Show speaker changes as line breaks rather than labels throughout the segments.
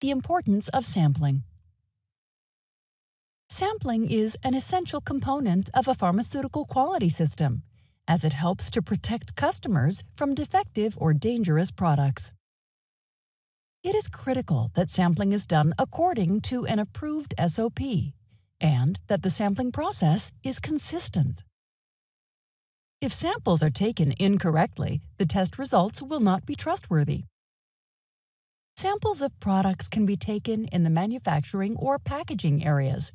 The importance of sampling. Sampling is an essential component of a pharmaceutical quality system, as it helps to protect customers from defective or dangerous products. It is critical that sampling is done according to an approved SOP, and that the sampling process is consistent. If samples are taken incorrectly, the test results will not be trustworthy. Samples of products can be taken in the manufacturing or packaging areas.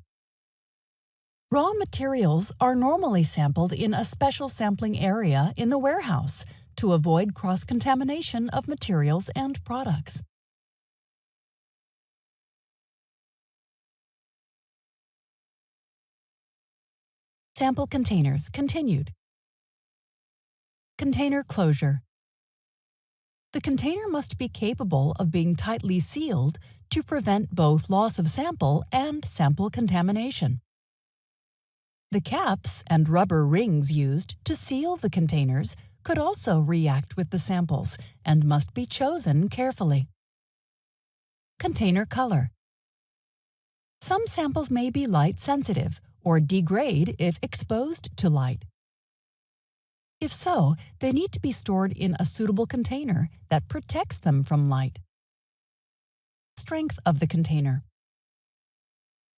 Raw materials are normally sampled in a special sampling area in the warehouse to avoid cross-contamination of materials and products. Sample containers continued. Container closure. The container must be capable of being tightly sealed to prevent both loss of sample and sample contamination. The caps and rubber rings used to seal the containers could also react with the samples and must be chosen carefully. Container color. Some samples may be light sensitive or degrade if exposed to light. If so, they need to be stored in a suitable container that protects them from light. Strength of the container.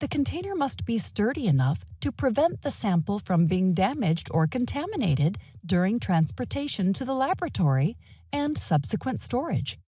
The container must be sturdy enough to prevent the sample from being damaged or contaminated during transportation to the laboratory and subsequent storage.